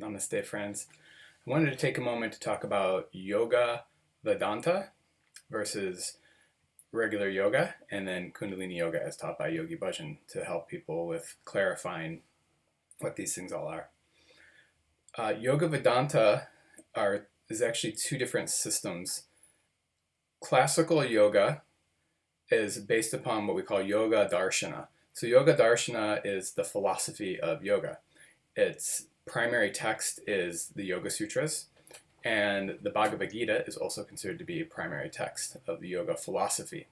Namaste, friends. I wanted to take a moment to talk about Yoga Vedanta versus regular yoga, and then Kundalini Yoga as taught by Yogi Bhajan to help people with clarifying what these things all are. Yoga Vedanta is actually two different systems. Classical yoga is based upon what we call Yoga Darshana. So Yoga Darshana is the philosophy of yoga. Its primary text is the Yoga Sutras, and the Bhagavad Gita is also considered to be a primary text of the yoga philosophy.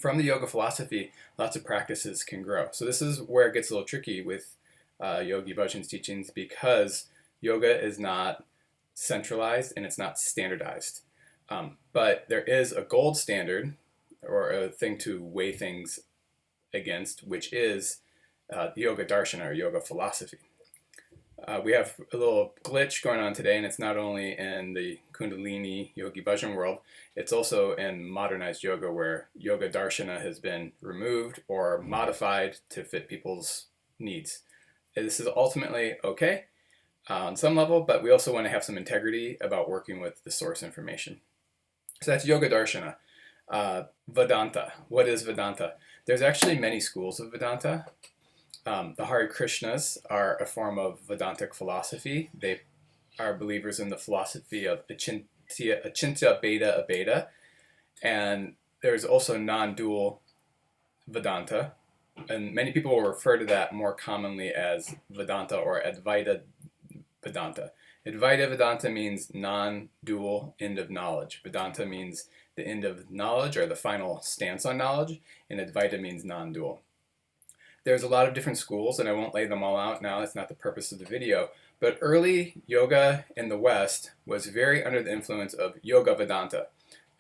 From the yoga philosophy, lots of practices can grow. So this is where it gets a little tricky with Yogi Bhajan's teachings, because yoga is not centralized and it's not standardized. But there is a gold standard, or a thing to weigh things against, which is Yoga Darshana, or yoga philosophy. We have a little glitch going on today, and it's not only in the Kundalini Yogi Bhajan world, it's also in modernized yoga, where Yoga Darshana has been removed or modified to fit people's needs. This is ultimately okay on some level, but we also want to have some integrity about working with the source information. So that's Yoga Darshana. Vedanta. What is Vedanta? There's actually many schools of Vedanta. The Hare Krishnas are a form of Vedantic philosophy. They are believers in the philosophy of Achintya Bheda Abheda. And there's also non-dual Vedanta. And many people will refer to that more commonly as Vedanta or Advaita Vedanta. Advaita Vedanta means non-dual end of knowledge. Vedanta means the end of knowledge, or the final stance on knowledge, and Advaita means non-dual. There's a lot of different schools, and I won't lay them all out now. That's not the purpose of the video. But early yoga in the West was very under the influence of Yoga Vedanta.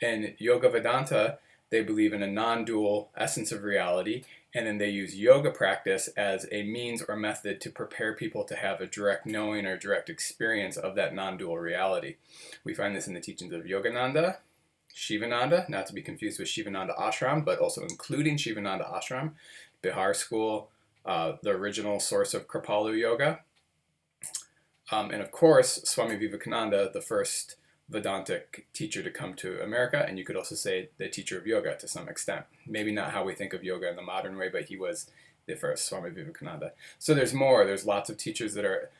In Yoga Vedanta, they believe in a non-dual essence of reality, and then they use yoga practice as a means or method to prepare people to have a direct knowing or direct experience of that non-dual reality. We find this in the teachings of Yogananda, Shivananda, not to be confused with Shivananda Ashram, but also including Shivananda Ashram, Bihar school, the original source of Kripalu Yoga, and of course Swami Vivekananda, the first Vedantic teacher to come to America, and you could also say the teacher of yoga to some extent. Maybe not how we think of yoga in the modern way, but he was the first, Swami Vivekananda. So there's more. There's lots of teachers that are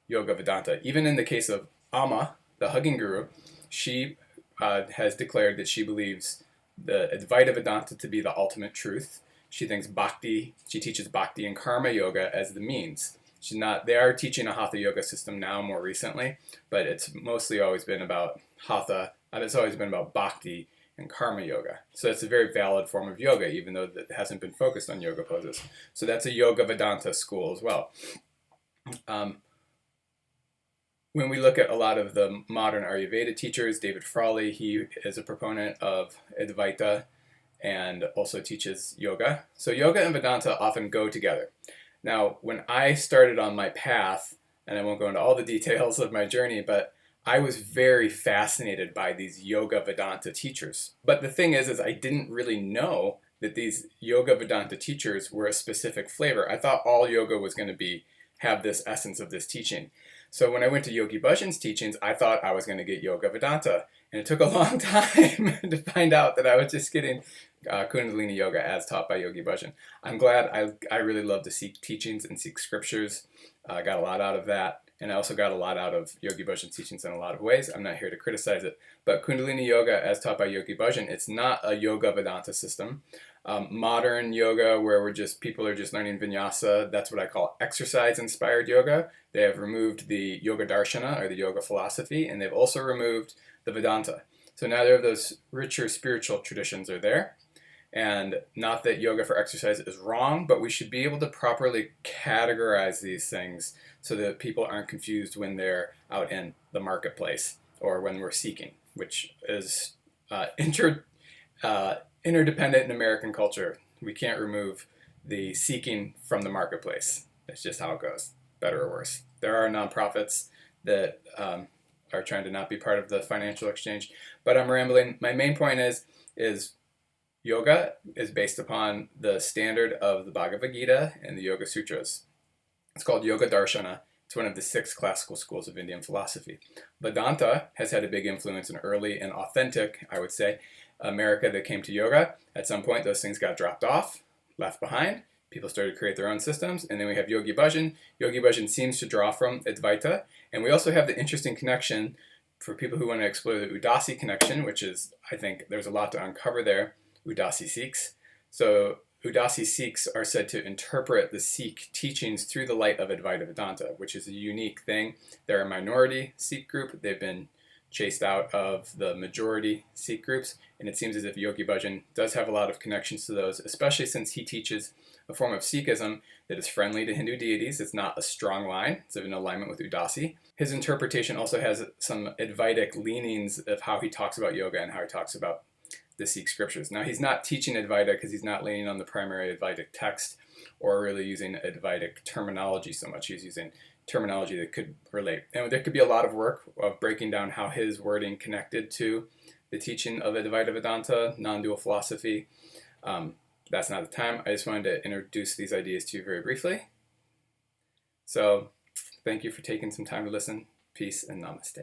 Yoga Vedanta. Even in the case of Amma, the hugging guru, she has declared that she believes the Advaita Vedanta to be the ultimate truth. She thinks bhakti, she teaches bhakti and karma yoga as the means. They are teaching a hatha yoga system now more recently, but it's mostly always been about hatha, and it's always been about bhakti and karma yoga. So it's a very valid form of yoga, even though it hasn't been focused on yoga poses. So that's a Yoga Vedanta school as well. When we look at a lot of the modern Ayurveda teachers, David Frawley, he is a proponent of Advaita and also teaches yoga. So yoga and Vedanta often go together. Now, when I started on my path, and I won't go into all the details of my journey, but I was very fascinated by these Yoga Vedanta teachers. But the thing is I didn't really know that these Yoga Vedanta teachers were a specific flavor. I thought all yoga was going to have this essence of this teaching. So when I went to Yogi Bhajan's teachings, I thought I was going to get Yoga Vedanta. And it took a long time to find out that I was just getting Kundalini Yoga as taught by Yogi Bhajan. I'm glad. I really love the Sikh teachings and Sikh scriptures. I got a lot out of that. And I also got a lot out of Yogi Bhajan's teachings in a lot of ways. I'm not here to criticize it. But Kundalini Yoga as taught by Yogi Bhajan, it's not a Yoga Vedanta system. Modern yoga, where people are just learning vinyasa, that's what I call exercise-inspired yoga. They have removed the Yoga Darshana, or the yoga philosophy, and they've also removed the Vedanta. So neither of those richer spiritual traditions are there. And not that yoga for exercise is wrong, but we should be able to properly categorize these things so that people aren't confused when they're out in the marketplace or when we're seeking, which is interdependent in American culture. We can't remove the seeking from the marketplace. That's just how it goes, better or worse. There are nonprofits that are trying to not be part of the financial exchange, but I'm rambling. My main point is yoga is based upon the standard of the Bhagavad Gita and the Yoga Sutras. It's called Yoga Darshana, It's one of the 6 classical schools of Indian philosophy. Vedanta has had a big influence in early and authentic, I would say, America that came to yoga. At some point, those things got dropped off, left behind. People started to create their own systems. And then we have Yogi Bhajan. Yogi Bhajan seems to draw from Advaita. And we also have the interesting connection for people who want to explore the Udasi connection, which is, I think, there's a lot to uncover there, Udasi Sikhs. So Udasi Sikhs are said to interpret the Sikh teachings through the light of Advaita Vedanta, which is a unique thing. They're a minority Sikh group. They've been chased out of the majority Sikh groups, and it seems as if Yogi Bhajan does have a lot of connections to those, especially since he teaches a form of Sikhism that is friendly to Hindu deities. It's not a strong line. It's in alignment with Udasi. His interpretation also has some Advaitic leanings of how he talks about yoga and how he talks about the Sikh scriptures. Now, he's not teaching Advaita because he's not leaning on the primary Advaitic text or really using Advaitic terminology so much. He's using terminology that could relate. And there could be a lot of work of breaking down how his wording connected to the teaching of Advaita Vedanta, non-dual philosophy. That's not the time. I just wanted to introduce these ideas to you very briefly. So thank you for taking some time to listen. Peace and namaste.